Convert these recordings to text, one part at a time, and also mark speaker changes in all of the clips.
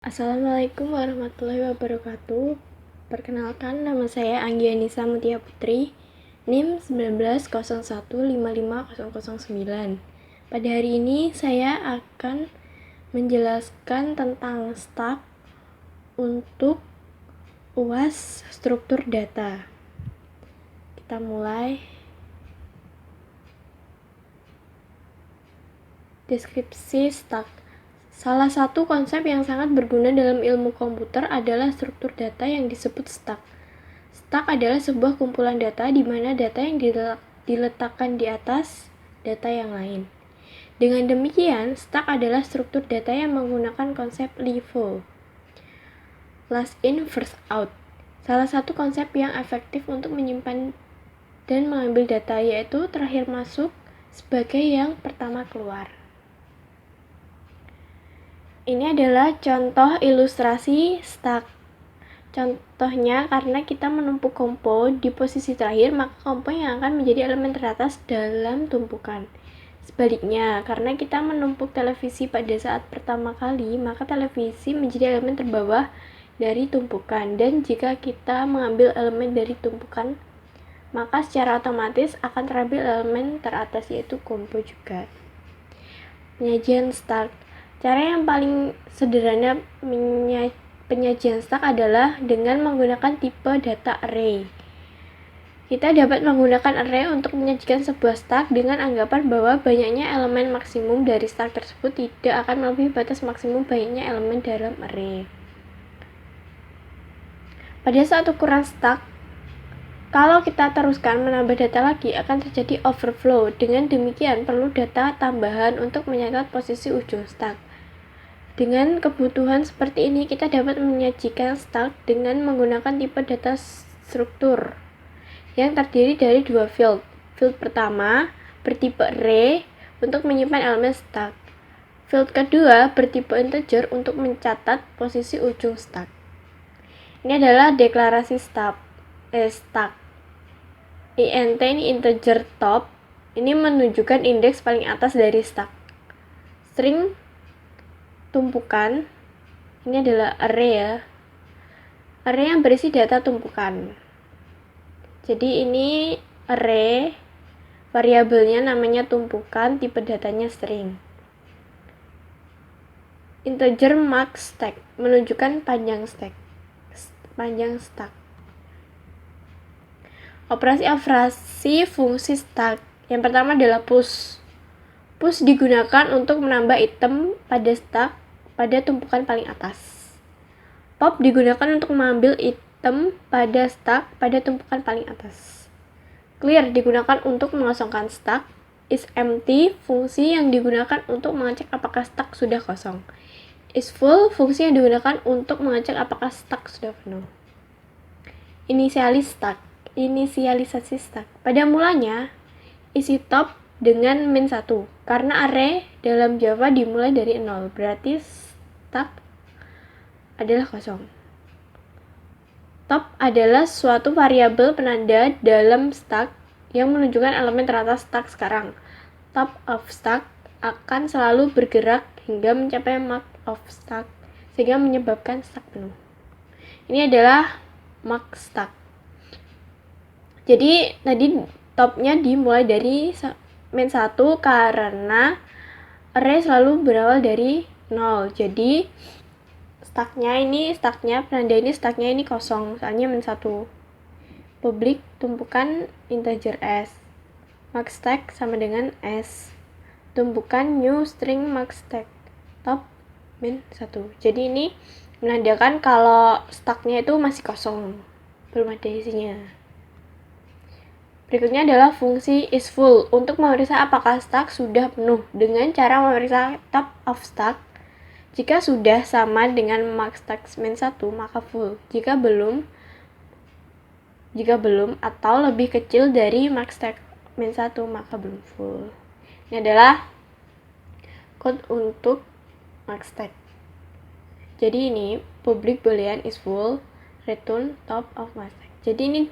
Speaker 1: Assalamualaikum warahmatullahi wabarakatuh. Perkenalkan, nama saya Anggianisa Mutia Putri, NIM 1901550009. Pada hari ini saya akan menjelaskan tentang stack untuk UAS struktur data. Kita mulai. Deskripsi stack. Salah satu konsep yang sangat berguna dalam ilmu komputer adalah struktur data yang disebut stack. Stack adalah sebuah kumpulan data di mana data yang diletakkan di atas data yang lain. Dengan demikian, stack adalah struktur data yang menggunakan konsep LIFO, last in, first out. Salah satu konsep yang efektif untuk menyimpan dan mengambil data yaitu terakhir masuk sebagai yang pertama keluar. Ini adalah contoh ilustrasi stack. Contohnya, karena kita menumpuk kompo di posisi terakhir, maka kompo yang akan menjadi elemen teratas dalam tumpukan. Sebaliknya, karena kita menumpuk televisi pada saat pertama kali, maka televisi menjadi elemen terbawah dari tumpukan. Dan jika kita mengambil elemen dari tumpukan, maka secara otomatis akan terambil elemen teratas, yaitu kompo juga. Penyajian stack. Cara yang paling sederhana penyajian stack adalah dengan menggunakan tipe data array. Kita dapat menggunakan array untuk menyajikan sebuah stack dengan anggapan bahwa banyaknya elemen maksimum dari stack tersebut tidak akan melebihi batas maksimum banyaknya elemen dalam array. Pada saat ukuran stack, kalau kita teruskan menambah data lagi, akan terjadi overflow. Dengan demikian, perlu data tambahan untuk mencatat posisi ujung stack. Dengan kebutuhan seperti ini, kita dapat menyajikan stack dengan menggunakan tipe data struktur yang terdiri dari dua field. Field pertama bertipe array untuk menyimpan elemen stack. Field kedua bertipe integer untuk mencatat posisi ujung stack. Ini adalah deklarasi stack. int ini integer top, ini menunjukkan indeks paling atas dari stack. String tumpukan, ini adalah array ya, array yang berisi data tumpukan. Jadi ini array, variabelnya namanya tumpukan, tipe datanya string. Integer max stack menunjukkan panjang stack. Operasi fungsi stack. Yang pertama adalah push. Push digunakan untuk menambah item pada stack pada tumpukan paling atas. Pop digunakan untuk mengambil item pada stack pada tumpukan paling atas. Clear digunakan untuk mengosongkan stack. Is empty fungsi yang digunakan untuk mengecek apakah stack sudah kosong. Is full fungsi yang digunakan untuk mengecek apakah stack sudah penuh. Inisialisasi stack. Pada mulanya, isi top dengan min 1, karena array dalam Java dimulai dari 0, berarti stack adalah kosong. Top adalah suatu variabel penanda dalam stack yang menunjukkan elemen teratas stack sekarang. Top of stack akan selalu bergerak hingga mencapai max of stack, sehingga menyebabkan stack penuh. Ini adalah max stack. Jadi tadi topnya dimulai dari min 1 karena array selalu berawal dari 0. Jadi penanda ini stacknya ini kosong, soalnya min 1. Public tumpukan integer s. Max stack sama dengan s. Tumpukan new string max stack. Top min 1. Jadi ini menandakan kalau stacknya itu masih kosong, belum ada isinya. Berikutnya adalah fungsi isFull untuk memeriksa apakah stack sudah penuh dengan cara memeriksa top of stack. Jika sudah sama dengan max stack min 1, maka full. Jika belum atau lebih kecil dari max stack min 1, maka belum full. Ini adalah code untuk max stack. Jadi ini public boolean is full, return top of max stack. Jadi ini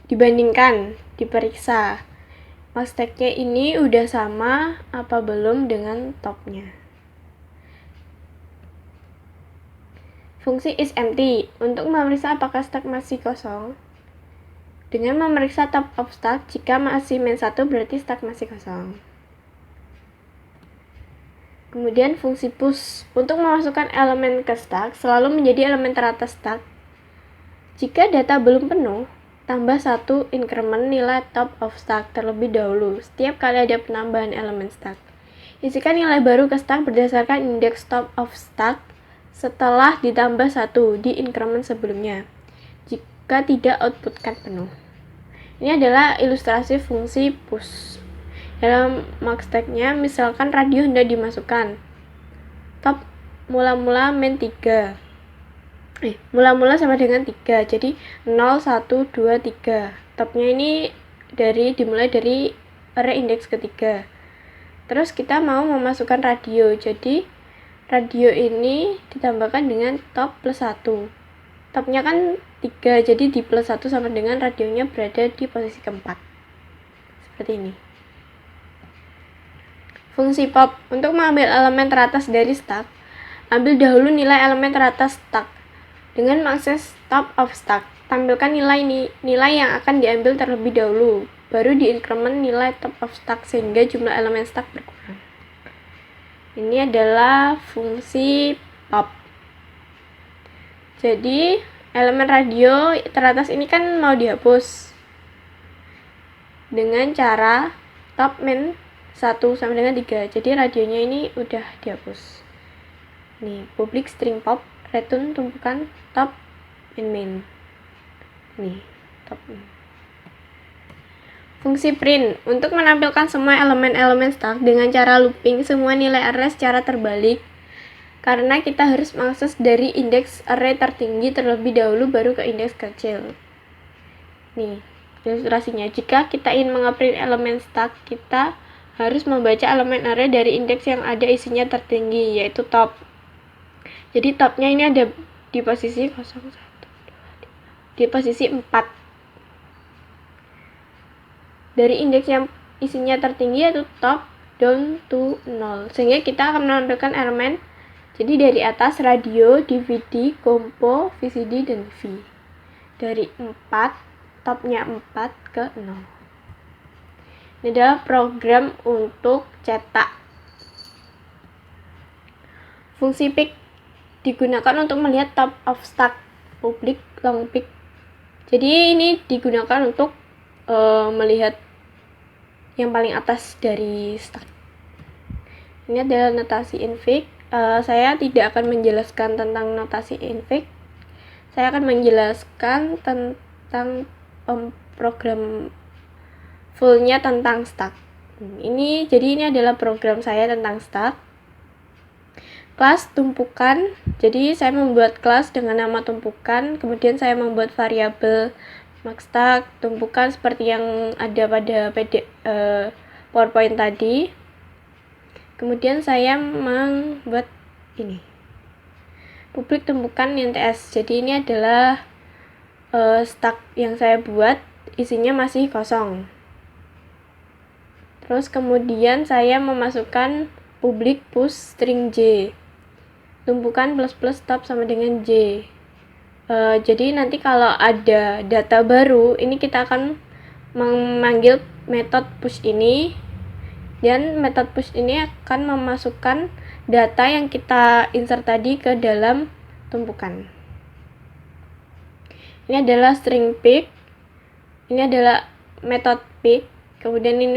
Speaker 1: dibandingkan, diperiksa. max stack-nya ini udah sama apa belum dengan topnya. Fungsi isEmpty untuk memeriksa apakah stack masih kosong. Dengan memeriksa top of stack, jika masih -1 berarti stack masih kosong. Kemudian fungsi push untuk memasukkan elemen ke stack selalu menjadi elemen teratas stack. Jika data belum penuh, tambah 1 increment nilai top of stack terlebih dahulu setiap kali ada penambahan elemen stack. Isikan nilai baru ke stack berdasarkan indeks top of stack setelah ditambah 1 di increment sebelumnya. Jika tidak, outputkan penuh. Ini adalah ilustrasi fungsi push. Dalam max stack-nya, misalkan radio hendak dimasukkan. Top mula-mula min 3. Mula-mula sama dengan 3. Jadi 0, 1, 2, 3. Topnya ini dimulai dari array indeks ketiga. Terus kita mau memasukkan radio. Jadi radio ini ditambahkan dengan top plus 1. Topnya kan 3, jadi di plus 1 sama dengan radionya berada di posisi keempat. Seperti ini. Fungsi pop untuk mengambil elemen teratas dari stack, ambil dahulu nilai elemen teratas stack dengan mengakses top of stack. Tampilkan nilai yang akan diambil terlebih dahulu, baru di-increment nilai top of stack sehingga jumlah elemen stack berkurang. Ini adalah fungsi pop. Jadi elemen radio teratas ini kan mau dihapus dengan cara top min 1 sama dengan 3. Jadi radionya ini udah dihapus. Nih, public string pop, return tumpukan top min. Nih, top min. Fungsi print untuk menampilkan semua elemen-elemen stack dengan cara looping semua nilai array secara terbalik. Karena kita harus mengakses dari indeks array tertinggi terlebih dahulu baru ke indeks kecil. Nih, ilustrasinya. Jika kita ingin mengeprint elemen stack, kita harus membaca elemen array dari indeks yang ada isinya tertinggi, yaitu top. Jadi topnya ini ada di posisi 0, 1, 2, 3, di posisi 4. Dari indeks yang isinya tertinggi yaitu top down to 0. Sehingga kita akan menampilkan elemen. Jadi dari atas radio, DVD, compo, VCD, dan V. Dari 4, topnya 4 ke 0. Ini adalah program untuk cetak. Fungsi pick digunakan untuk melihat top of stack, public long pick. Jadi ini digunakan untuk melihat yang paling atas dari stack. Ini adalah notasi infig. Saya tidak akan menjelaskan tentang notasi infig. Saya akan menjelaskan tentang program fullnya tentang stack. Jadi ini adalah program saya tentang stack. Kelas tumpukan. Jadi saya membuat kelas dengan nama tumpukan. Kemudian saya membuat variabel max stack tumpukan seperti yang ada pada PowerPoint tadi. Kemudian saya membuat ini publik tumpukan NTS. Jadi ini adalah stack yang saya buat, isinya masih kosong. Terus kemudian saya memasukkan public push string J, tumpukan plus top sama dengan J. Jadi nanti kalau ada data baru, ini kita akan memanggil metode push ini, dan metode push ini akan memasukkan data yang kita insert tadi ke dalam tumpukan. Ini adalah string pick, ini adalah metode pick, kemudian ini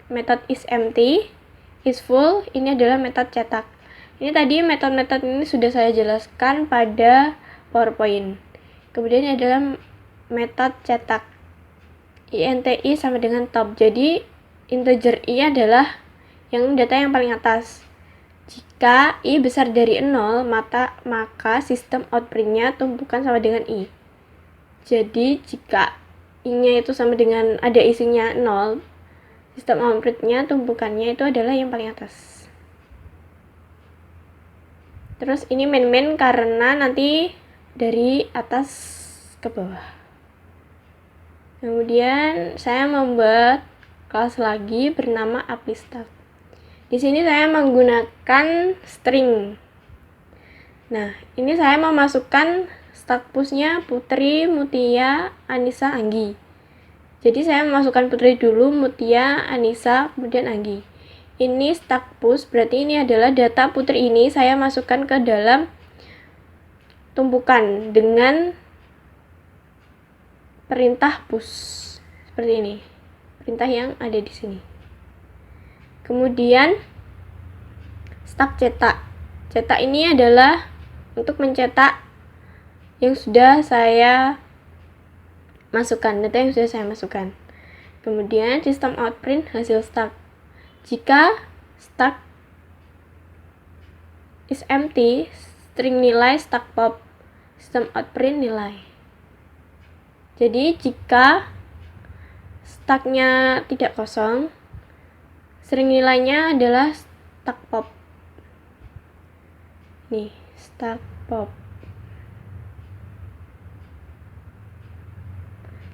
Speaker 1: metode isEmpty, isFull, ini adalah metode cetak. Ini tadi metode-metode ini sudah saya jelaskan pada PowerPoint. Kemudian ini adalah metode cetak, INTI sama dengan top. Jadi integer i adalah yang data yang paling atas. Jika i besar dari 0, maka sistem outprint-nya tumpukan sama dengan i. Jadi jika i-nya itu sama dengan ada isinya 0, sistem outprint-nya tumpukannya itu adalah yang paling atas. Terus ini main karena nanti dari atas ke bawah. Kemudian saya membuat kelas lagi bernama apply stack. Di sini saya menggunakan string. Nah, ini saya memasukkan stack push-nya Putri, Mutia, Anissa, Anggi. Jadi saya memasukkan Putri dulu, Mutia, Anissa, kemudian Anggi. Ini stack push, berarti ini adalah data Putri ini saya masukkan ke dalam tumpukan dengan perintah push. Seperti ini. Perintah yang ada di sini. Kemudian stack cetak. Cetak ini adalah untuk mencetak yang sudah saya masukkan, data yang sudah saya masukkan. Kemudian sistem out print hasil stack. Jika stack is empty, string nilai stack pop, sistem out print nilai. Jadi jika stacknya tidak kosong, string nilainya adalah stack pop. Nih, stack pop.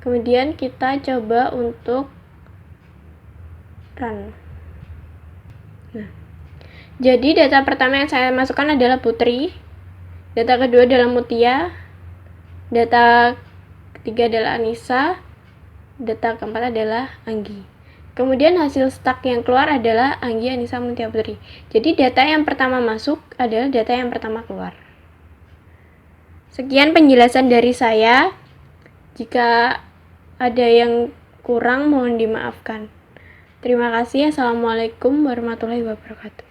Speaker 1: Kemudian kita coba untuk run. Nah, jadi data pertama yang saya masukkan adalah Putri, data kedua adalah Mutia, data ketiga adalah Anissa, data keempat adalah Anggi. Kemudian hasil stack yang keluar adalah Anggi, Anissa, Mutia, Putri. Jadi data yang pertama masuk adalah data yang pertama keluar. Sekian penjelasan dari saya. Jika ada yang kurang mohon dimaafkan. Terima kasih. Assalamualaikum warahmatullahi wabarakatuh.